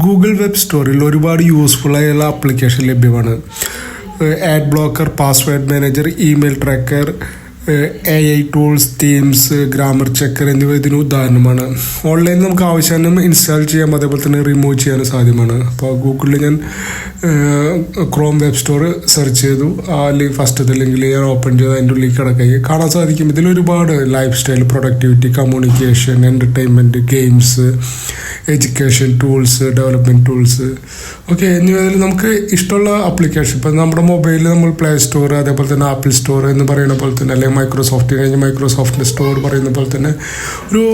Google web സ്റ്റോറിൽ ഒരുപാട് useful ആയുള്ള ആപ്ലിക്കേഷൻ ലഭ്യമാണ്. Add blocker, password manager, email tracker, AI tools, themes, grammar checker എന്നിവ ഇതിന് ഉദാഹരണമാണ്. ഓൺലൈനിൽ നമുക്ക് ആവശ്യം ഇൻസ്റ്റാൾ ചെയ്യാം, അതേപോലെ തന്നെ റിമൂവ് ചെയ്യാനും സാധ്യമാണ്. അപ്പോൾ ഗൂഗിളിൽ ഞാൻ ക്രോം വെബ് സ്റ്റോർ സെർച്ച് ചെയ്തു. ആ ഫസ്റ്റത്തെ ലിങ്കിൽ ഞാൻ ഓപ്പൺ ചെയ്ത് അതിൻ്റെ ഉള്ളിൽ കിടക്കുകയും കാണാൻ സാധിക്കും. ഇതിലൊരുപാട് lifestyle, productivity, communication, entertainment, games, education tools, development tools എന്നിവയിൽ നമുക്ക് ഇഷ്ടമുള്ള ആപ്ലിക്കേഷൻ ഇപ്പം നമ്മുടെ മൊബൈലിൽ നമ്മൾ പ്ലേ സ്റ്റോർ, അതേപോലെ തന്നെ ആപ്പിൾ സ്റ്റോർ എന്ന് പറയുന്ന പോലെ തന്നെ, അല്ലെങ്കിൽ മൈക്രോസോഫ്റ്റ് കഴിഞ്ഞ് മൈക്രോസോഫ്റ്റിൻ്റെ സ്റ്റോർ പറയുന്ന പോലെ തന്നെ ഒരു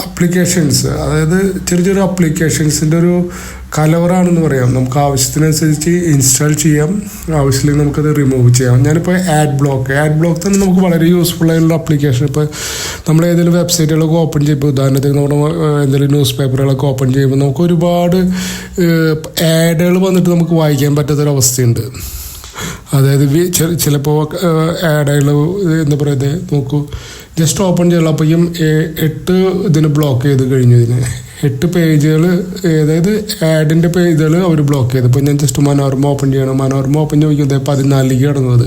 ആപ്ലിക്കേഷൻസ്, അതായത് ചെറിയ ചെറിയ ആപ്ലിക്കേഷൻസിൻ്റെ ഒരു കലവറാണെന്ന് പറയാം. നമുക്ക് ആവശ്യത്തിനനുസരിച്ച് ഇൻസ്റ്റാൾ ചെയ്യാം, ആവശ്യമില്ലെങ്കിൽ നമുക്കത് റിമൂവ് ചെയ്യാം. ഞാനിപ്പോൾ ആഡ് ബ്ലോക്ക് തന്നെ നമുക്ക് വളരെ യൂസ്ഫുൾ ആയിട്ടുള്ള ആപ്ലിക്കേഷൻ. ഇപ്പോൾ നമ്മൾ ഏതെങ്കിലും വെബ്സൈറ്റുകളൊക്കെ ഓപ്പൺ ചെയ്യുമ്പോൾ, ഉദാഹരണത്തിന് നമ്മുടെ എന്തെങ്കിലും ന്യൂസ് പേപ്പറുകളൊക്കെ ഓപ്പൺ ചെയ്യുമ്പോൾ നമുക്ക് ഒരുപാട് ആഡുകൾ വന്നിട്ട് നമുക്ക് വായിക്കാൻ പറ്റാത്തൊരവസ്ഥയുണ്ട്. അതായത് ചിലപ്പോൾ ആഡുകൾ എന്താ പറയുക, നോക്കൂ, ജസ്റ്റ് ഓപ്പൺ ചെയ്യാനുള്ള അപ്പോഴേക്കും 8 ഇതിന് ബ്ലോക്ക് ചെയ്ത് കഴിഞ്ഞു. 8 പേജുകൾ, അതായത് ആഡിൻ്റെ പേജുകൾ അവർ ബ്ലോക്ക് ചെയ്തു. ഇപ്പോൾ ഞാൻ ജസ്റ്റ് മനോരമ ഓപ്പൺ ചെയ്യണം. മനോരമ ഓപ്പൺ ചെയ്യുമ്പോൾ 14 കിടന്നത്,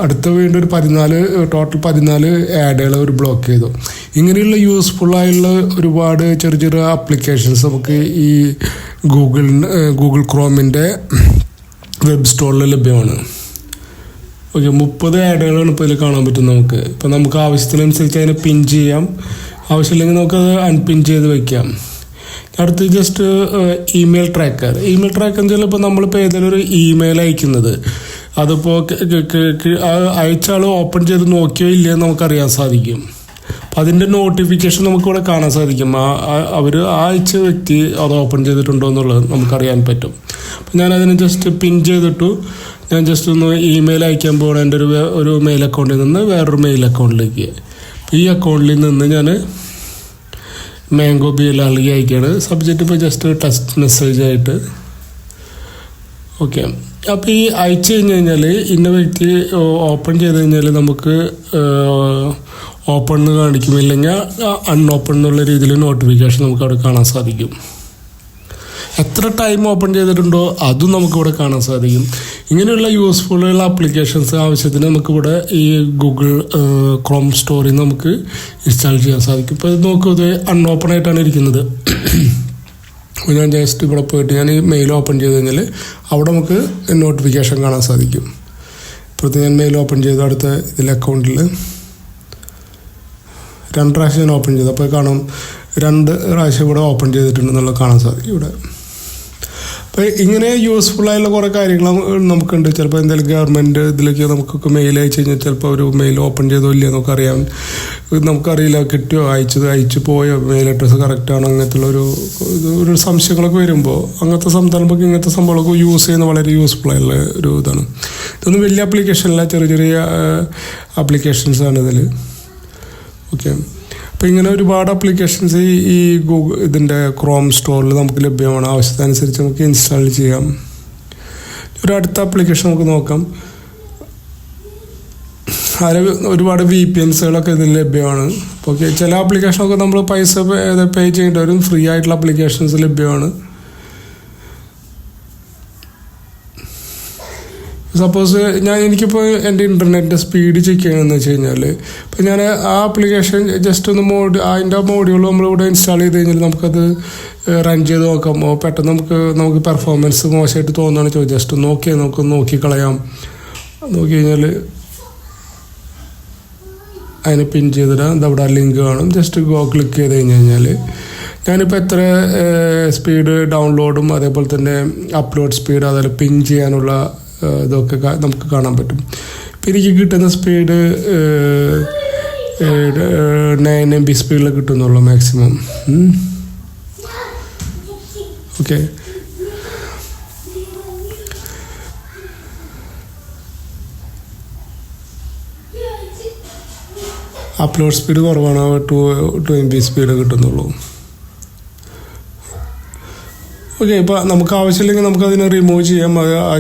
അടുത്ത വീണ്ടും ഒരു 14, ടോട്ടൽ 14 ആഡുകൾ അവർ ബ്ലോക്ക് ചെയ്തു. ഇങ്ങനെയുള്ള യൂസ്ഫുള്ളായുള്ള ഒരുപാട് ചെറിയ ചെറിയ ആപ്ലിക്കേഷൻസ് നമുക്ക് ഈ ഗൂഗിൾ ക്രോമിൻ്റെ വെബ് സ്റ്റോറിൽ ലഭ്യമാണ്. 30 ആഡുകളാണ് ഇപ്പോൾ ഇതിൽ കാണാൻ പറ്റും നമുക്ക്. ഇപ്പോൾ നമുക്ക് ആവശ്യത്തിനനുസരിച്ച് അതിനെ പിൻ ചെയ്യാം, ആവശ്യമില്ലെങ്കിൽ നമുക്കത് അൺപിൻ ചെയ്ത് വയ്ക്കാം. അടുത്ത് ജസ്റ്റ് ഇമെയിൽ ട്രാക്കർ എന്ന് വെച്ചാൽ ഇപ്പോൾ നമ്മളിപ്പോൾ ഏതെങ്കിലും ഒരു ഇമെയിൽ അയക്കുന്നത്, അതിപ്പോൾ അയച്ച ആൾ ഓപ്പൺ ചെയ്ത് നോക്കിയോ ഇല്ലയോ നമുക്കറിയാൻ സാധിക്കും. അപ്പം അതിൻ്റെ നോട്ടിഫിക്കേഷൻ നമുക്കിവിടെ കാണാൻ സാധിക്കും. അവർ അയച്ച വ്യക്തി അത് ഓപ്പൺ ചെയ്തിട്ടുണ്ടോ എന്നുള്ളത് നമുക്കറിയാൻ പറ്റും. അപ്പം ഞാനതിന് ജസ്റ്റ് പിൻ ചെയ്തിട്ടു. ഞാൻ ജസ്റ്റ് ഒന്ന് ഇമെയിൽ അയക്കാൻ പോകണം എൻ്റെ ഒരു മെയിൽ അക്കൗണ്ടിൽ നിന്ന് വേറൊരു മെയിൽ അക്കൗണ്ടിലേക്ക്. ഈ അക്കൗണ്ടിൽ നിന്ന് ഞാൻ മാംഗോ BLR അയക്കുകയാണ്. സബ്ജക്റ്റ് ഇപ്പോൾ ജസ്റ്റ് ടെക്സ്റ്റ് മെസ്സേജ് ആയിട്ട്. അപ്പോൾ ഈ അയച്ചു കഴിഞ്ഞാൽ ഇന്ന വ്യക്തി ഓപ്പൺ ചെയ്ത് കഴിഞ്ഞാൽ നമുക്ക് ഓപ്പൺ എന്ന് കാണിക്കും, ഇല്ലെങ്കിൽ അൺഓപ്പൺ എന്നുള്ള രീതിയിൽ നോട്ടിഫിക്കേഷൻ നമുക്ക് അവിടെ കാണാൻ സാധിക്കും. എത്ര ടൈം ഓപ്പൺ ചെയ്തിട്ടുണ്ടോ അതും നമുക്കിവിടെ കാണാൻ സാധിക്കും. ഇങ്ങനെയുള്ള യൂസ്ഫുള്ളുള്ള ആപ്ലിക്കേഷൻസ് ആവശ്യത്തിന് നമുക്കിവിടെ ഈ ഗൂഗിൾ ക്രോം സ്റ്റോറിൽ നിന്ന് നമുക്ക് ഇൻസ്റ്റാൾ ചെയ്യാൻ സാധിക്കും. ഇപ്പോൾ നോക്കൂ, ഇത് അൺഓപ്പൺ ആയിട്ടാണ് ഇരിക്കുന്നത്. ഞാൻ ജസ്റ്റ് ഇവിടെ പോയിട്ട് ഞാൻ ഈ മെയിൽ ഓപ്പൺ ചെയ്ത് കഴിഞ്ഞാൽ അവിടെ നമുക്ക് നോട്ടിഫിക്കേഷൻ കാണാൻ സാധിക്കും. ഇപ്പോഴത്തെ ഞാൻ മെയിൽ ഓപ്പൺ ചെയ്തു. അടുത്ത ഇതിൽ അക്കൗണ്ടിൽ 2 പ്രാവശ്യം ഞാൻ ഓപ്പൺ ചെയ്തു. അപ്പോൾ കാണാം 2 പ്രാവശ്യം ഇവിടെ ഓപ്പൺ ചെയ്തിട്ടുണ്ടെന്നുള്ളത് കാണാൻ സാധിക്കും ഇവിടെ. അപ്പോൾ ഇങ്ങനെ യൂസ്ഫുള്ളായുള്ള കുറേ കാര്യങ്ങൾ നമുക്കുണ്ട്. ചിലപ്പോൾ എന്തെങ്കിലും ഗവൺമെൻറ് ഇതിലേക്ക് നമുക്കൊക്കെ മെയിൽ അയച്ചു കഴിഞ്ഞാൽ ചിലപ്പോൾ ഒരു മെയിൽ ഓപ്പൺ ചെയ്തോ ഇല്ലയോ നമുക്കറിയില്ല, കിട്ടിയോ, അയച്ചു പോയോ, മെയിൽ അഡ്രസ്സ് കറക്റ്റാണോ, അങ്ങനത്തെ ഒരു സംശയങ്ങളൊക്കെ വരുമ്പോൾ അങ്ങനത്തെ സംസ്ഥാനങ്ങൾക്ക് ഇങ്ങനത്തെ സംഭവങ്ങളൊക്കെ യൂസ് ചെയ്യുന്ന വളരെ യൂസ്ഫുള്ളായുള്ള ഒരു ഇതാണ്. ഇതൊന്നും വലിയ ആപ്ലിക്കേഷനല്ല, ചെറിയ ചെറിയ ആപ്ലിക്കേഷൻസാണ് ഇതിൽ. അപ്പോൾ ഇങ്ങനെ ഒരുപാട് ആപ്ലിക്കേഷൻസ് ഈ ഇതിൻ്റെ ക്രോം സ്റ്റോറിൽ നമുക്ക് ലഭ്യമാണ്. ആവശ്യത്തിനനുസരിച്ച് നമുക്ക് ഇൻസ്റ്റാൾ ചെയ്യാം. ഒരു അടുത്ത ആപ്ലിക്കേഷൻ നമുക്ക് നോക്കാം. അതിൽ ഒരുപാട് VPNസുകളൊക്കെ ഇതിൽ ലഭ്യമാണ്. ചില ആപ്ലിക്കേഷനൊക്കെ നമ്മൾ പൈസ പേ ചെയ്യേണ്ടി വരും. ഫ്രീ ആയിട്ടുള്ള ആപ്ലിക്കേഷൻസ് ലഭ്യമാണ്. സപ്പോസ് എനിക്കിപ്പോൾ എൻ്റെ ഇൻ്റർനെറ്റിൻ്റെ സ്പീഡ് ചെക്ക് ചെയ്യണമെന്ന് വെച്ച് കഴിഞ്ഞാൽ ഇപ്പോൾ ഞാൻ ആ ആപ്ലിക്കേഷൻ ജസ്റ്റ് ഒന്ന് അതിൻ്റെ മോഡ്യൂൾ നമ്മളിവിടെ ഇൻസ്റ്റാൾ ചെയ്ത് കഴിഞ്ഞാൽ നമുക്കത് റൺ ചെയ്ത് നോക്കുമ്പോൾ പെട്ടെന്ന് നമുക്ക് പെർഫോമൻസ് മോശമായിട്ട് തോന്നുകയാണെന്ന് ചോദിച്ചാൽ ജസ്റ്റ് നോക്കിക്കളയാം. നോക്കി കഴിഞ്ഞാൽ അതിനെ പിൻ ചെയ്തിടാം. അതവിടെ ലിങ്ക് കാണും. ജസ്റ്റ് ക്ലിക്ക് ചെയ്ത് കഴിഞ്ഞാൽ ഞാനിപ്പോൾ എത്ര സ്പീഡ് ഡൗൺലോഡും അതേപോലെ തന്നെ അപ്ലോഡ് സ്പീഡ് അതുപോലെ പിൻ ചെയ്യാനുള്ള ഇതൊക്കെ നമുക്ക് കാണാൻ പറ്റും. ഇപ്പം എനിക്ക് കിട്ടുന്ന സ്പീഡ് 9 MB സ്പീഡിൽ കിട്ടുന്നുള്ളൂ മാക്സിമം. അപ്ലോഡ് സ്പീഡ് കുറവാണ്, 2 MB സ്പീഡ് കിട്ടുന്നുള്ളൂ. ഇപ്പോൾ നമുക്ക് ആവശ്യമില്ലെങ്കിൽ നമുക്കതിനെ റിമൂവ് ചെയ്യാം.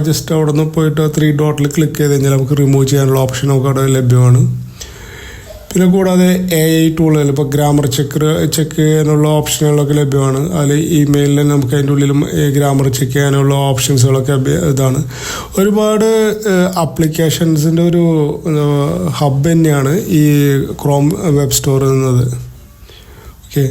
ജസ്റ്റ് അവിടെ നിന്ന് പോയിട്ട് 3 ഡോട്ടിൽ ക്ലിക്ക് ചെയ്ത് കഴിഞ്ഞാൽ നമുക്ക് റിമൂവ് ചെയ്യാനുള്ള ഓപ്ഷൻ നമുക്ക് അവിടെ ലഭ്യമാണ്. പിന്നെ കൂടാതെ AI ടൂളുകൾ, ഇപ്പോൾ ഗ്രാമർ ചെക്ക് ചെയ്യാനുള്ള ഓപ്ഷനുകളൊക്കെ ലഭ്യമാണ്. അതിൽ ഇമെയിലിൽ നമുക്ക് അതിൻ്റെ ഉള്ളിലും ഗ്രാമർ ചെക്ക് ചെയ്യാനുള്ള ഓപ്ഷൻസുകളൊക്കെ ഇതാണ്. ഒരുപാട് ആപ്ലിക്കേഷൻസിൻ്റെ ഒരു ഹബ് തന്നെയാണ് ഈ ക്രോം വെബ് സ്റ്റോർ എന്നത്. ഓക്കെ,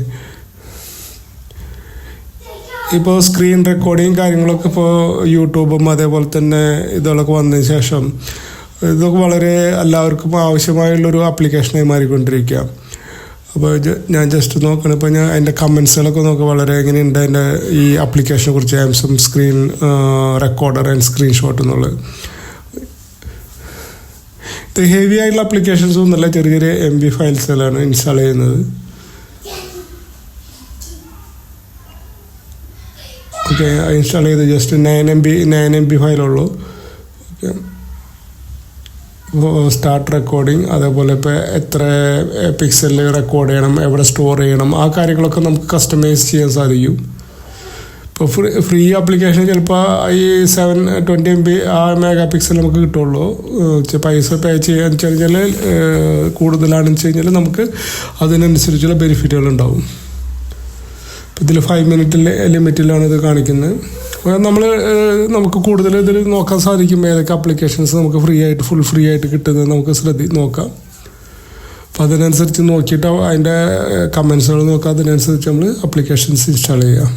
ഇപ്പോൾ സ്ക്രീൻ റെക്കോർഡിങ് കാര്യങ്ങളൊക്കെ ഇപ്പോൾ യൂട്യൂബും അതേപോലെ തന്നെ ഇതൊക്കെ വന്നതിന് ശേഷം ഇതൊക്കെ വളരെ എല്ലാവർക്കും ആവശ്യമായുള്ളൊരു ആപ്ലിക്കേഷനായി മാറിക്കൊണ്ടിരിക്കുക. അപ്പോൾ ഞാൻ ജസ്റ്റ് നോക്കണം, ഇപ്പോൾ ഞാൻ അതിൻ്റെ കമൻസുകളൊക്കെ നോക്കുക വളരെ എങ്ങനെയുണ്ട് അതിൻ്റെ ഈ ആപ്ലിക്കേഷനെ കുറിച്ച്, awesome screen recorder and screenshot എന്നുള്ളത്. ഇത് ഹെവി ആയിട്ടുള്ള ആപ്ലിക്കേഷൻസും നല്ല ചെറിയ ചെറിയ MB ഫയൽസുകളാണ് ഇൻസ്റ്റാൾ ചെയ്യുന്നത്. ഓക്കെ, ഇൻസ്റ്റാൾ ചെയ്ത് ജസ്റ്റ് 9 MB ഫയലുള്ളൂ. ഓക്കെ, സ്റ്റാർട്ട് റെക്കോർഡിങ്, അതേപോലെ ഇപ്പോൾ എത്ര പിക്സലിൽ റെക്കോർഡ് ചെയ്യണം, എവിടെ സ്റ്റോർ ചെയ്യണം, ആ കാര്യങ്ങളൊക്കെ നമുക്ക് കസ്റ്റമൈസ് ചെയ്യാൻ സാധിക്കും. ഇപ്പോൾ ഫ്രീ ആപ്ലിക്കേഷൻ ചിലപ്പോൾ ഈ 720 MB ആ മെഗാ പിക്സൽ നമുക്ക് കിട്ടുള്ളൂ. പൈസ പേ ചെയ്യാന്ന് വെച്ച് കഴിഞ്ഞാൽ കൂടുതലാണെന്ന് വെച്ച് കഴിഞ്ഞാൽ നമുക്ക് അതിനനുസരിച്ചുള്ള ബെനിഫിറ്റുകൾ ഉണ്ടാവും. ഇതിൽ 5 മിനിറ്റ് ലിമിറ്റിലാണ് ഇത് കാണിക്കുന്നത്. നമുക്ക് കൂടുതൽ ഇതിൽ നോക്കാൻ സാധിക്കും ഏതൊക്കെ ആപ്ലിക്കേഷൻസ് നമുക്ക് ഫുൾ ഫ്രീ ആയിട്ട് കിട്ടുന്നത് നമുക്ക് നോക്കാം. അപ്പോൾ അതിനനുസരിച്ച് നോക്കിയിട്ട് അതിൻ്റെ കമൻസുകൾ നോക്കാം, അതിനനുസരിച്ച് നമ്മൾ ആപ്ലിക്കേഷൻസ് ഇൻസ്റ്റാൾ ചെയ്യുക.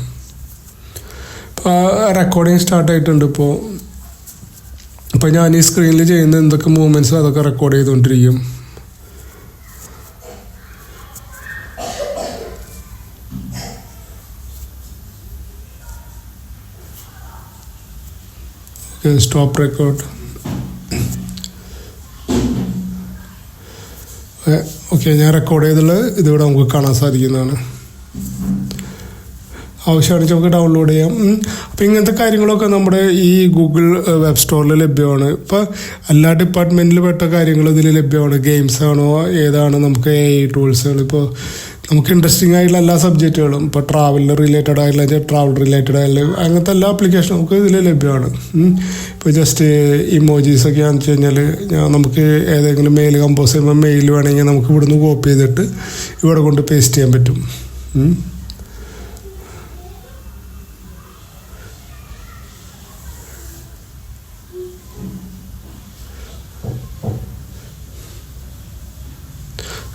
ഇപ്പോൾ റെക്കോർഡിങ് സ്റ്റാർട്ട് ആയിട്ടുണ്ട്. ഇപ്പോൾ ഞാൻ ഈ സ്ക്രീനിൽ ചെയ്യുന്ന എന്തൊക്കെ മൂവ്മെൻറ്റ്സ് അതൊക്കെ റെക്കോർഡ് ചെയ്തുകൊണ്ടിരിക്കും. Stop record. ഓക്കെ, ഞാൻ റെക്കോർഡ് ചെയ്തുള്ളത് ഇതിവിടെ നമുക്ക് കാണാൻ സാധിക്കുന്നതാണ്. ആവശ്യമാണെങ്കിൽ നമുക്ക് ഡൗൺലോഡ് ചെയ്യാം. അപ്പോൾ ഇങ്ങനത്തെ കാര്യങ്ങളൊക്കെ നമ്മുടെ ഈ ഗൂഗിൾ വെബ് സ്റ്റോറിൽ ലഭ്യമാണ്. ഇപ്പോൾ എല്ലാ ഡിപ്പാർട്ട്മെൻറ്റിൽ പെട്ട കാര്യങ്ങൾ ഇതിൽ ലഭ്യമാണ്. ഗെയിംസ് ആണോ ഏതാണ്, നമുക്ക് AI ടൂൾസുകൾ, ഇപ്പോൾ നമുക്ക് ഇൻട്രസ്റ്റിംഗ് ആയിട്ടുള്ള എല്ലാ സബ്ജക്റ്റുകളും, ഇപ്പോൾ ട്രാവൽ റിലേറ്റഡ് ആയിട്ടുള്ള ട്രാവൽ റിലേറ്റഡ് ആയിട്ടുള്ള അങ്ങനത്തെ എല്ലാ ആപ്ലിക്കേഷനും നമുക്ക് ഇതിൽ ലഭ്യമാണ്. ഇപ്പോൾ ജസ്റ്റ് ഇമോജീസൊക്കെ ആണെന്ന് വെച്ച് കഴിഞ്ഞാൽ നമുക്ക് ഏതെങ്കിലും മെയിൽ കമ്പോസ് ചെയ്യുമ്പോൾ മെയിൽ വേണമെങ്കിൽ നമുക്ക് ഇവിടുന്ന് കോപ്പി ചെയ്തിട്ട് ഇവിടെ കൊണ്ട് പേസ്റ്റ് ചെയ്യാൻ പറ്റും.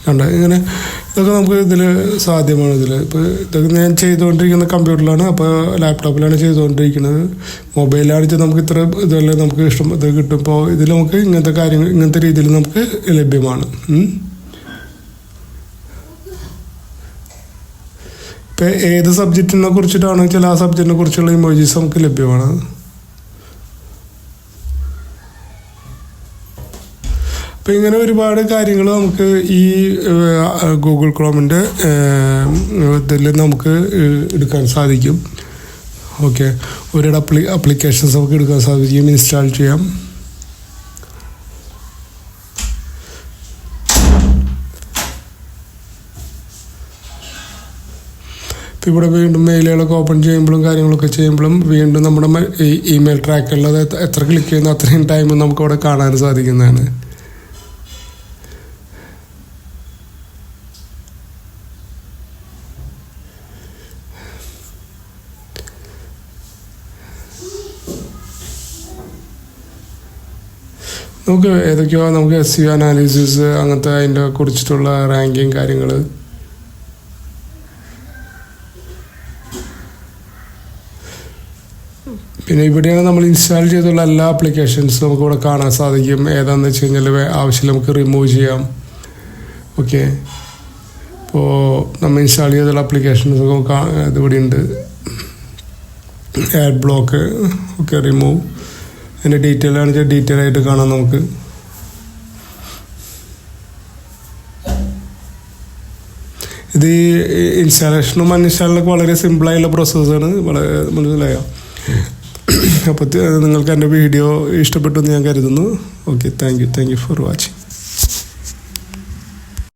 കണ്ട ഇങ്ങനെ ഇതൊക്കെ നമുക്ക് ഇതിൽ സാധ്യമാണ്. ഇപ്പോൾ ഇതൊക്കെ ഞാൻ ചെയ്തുകൊണ്ടിരിക്കുന്ന കമ്പ്യൂട്ടറിലാണ്, അപ്പോൾ ലാപ്ടോപ്പിലാണ് ചെയ്തുകൊണ്ടിരിക്കുന്നത്. മൊബൈലാണെന്ന് നമുക്ക് ഇത്ര ഇതല്ലേ നമുക്ക് ഇഷ്ടം ഇത് കിട്ടും. ഇപ്പോൾ ഇതിൽ നമുക്ക് ഇങ്ങനത്തെ കാര്യങ്ങൾ ഇങ്ങനത്തെ രീതിയിൽ നമുക്ക് ലഭ്യമാണ്. ഇപ്പോൾ ഏത് സബ്ജക്റ്റിനെ കുറിച്ചിട്ടാണെന്ന് വെച്ചാൽ ആ സബ്ജക്റ്റിനെ കുറിച്ചുള്ള ഇമോജീസ് നമുക്ക് ലഭ്യമാണ്. അപ്പോൾ ഇങ്ങനെ ഒരുപാട് കാര്യങ്ങൾ നമുക്ക് ഈ ഗൂഗിൾ ക്രോമിൻ്റെ ഇതിൽ നമുക്ക് എടുക്കാൻ സാധിക്കും. ഓക്കെ, ഒരുപാട് ആപ്ലിക്കേഷൻസ് നമുക്ക് എടുക്കാൻ സാധിക്കും, ഇൻസ്റ്റാൾ ചെയ്യാം. ഇപ്പോൾ ഇവിടെ വീണ്ടും മെയിലുകളൊക്കെ ഓപ്പൺ ചെയ്യുമ്പോഴും കാര്യങ്ങളൊക്കെ ചെയ്യുമ്പോഴും വീണ്ടും നമ്മുടെ ഇമെയിൽ ട്രാക്കറിൽ എത്ര ക്ലിക്ക് ചെയ്യുന്ന അത്രയും ടൈം നമുക്ക് അവിടെ കാണാൻ സാധിക്കുന്നതാണ്. നമുക്ക് ഏതൊക്കെയോ നമുക്ക് SEO അനാലിസിസ് അങ്ങനത്തെ അതിൻ്റെ കുറിച്ചിട്ടുള്ള റാങ്കിങ് കാര്യങ്ങൾ, പിന്നെ ഇവിടെയാണ് നമ്മൾ ഇൻസ്റ്റാൾ ചെയ്തുള്ള എല്ലാ ആപ്ലിക്കേഷൻസും നമുക്ക് ഇവിടെ കാണാൻ സാധിക്കും. ഏതാണെന്ന് വെച്ച് കഴിഞ്ഞാൽ ആവശ്യം നമുക്ക് റിമൂവ് ചെയ്യാം. ഓക്കെ, ഇപ്പോൾ നമ്മൾ ഇൻസ്റ്റാൾ ചെയ്തുള്ള ആപ്ലിക്കേഷൻസ് ഇതിവിടെ ഉണ്ട്. Add block, okay, remove. അതിൻ്റെ ഡീറ്റെയിൽ ആണെന്ന് ഡീറ്റെയിൽ ആയിട്ട് കാണാം നമുക്ക്. ഇത് ഇൻസ്റ്റാളേഷനും അൺഇൻസ്റ്റാളിനൊക്കെ വളരെ സിമ്പിളായുള്ള പ്രോസസ്സാണ്, വളരെ മനസ്സിലായോ? അപ്പോൾ നിങ്ങൾക്ക് എൻ്റെ വീഡിയോ ഇഷ്ടപ്പെട്ടു എന്ന് ഞാൻ കരുതുന്നു. Okay, thank you for watching.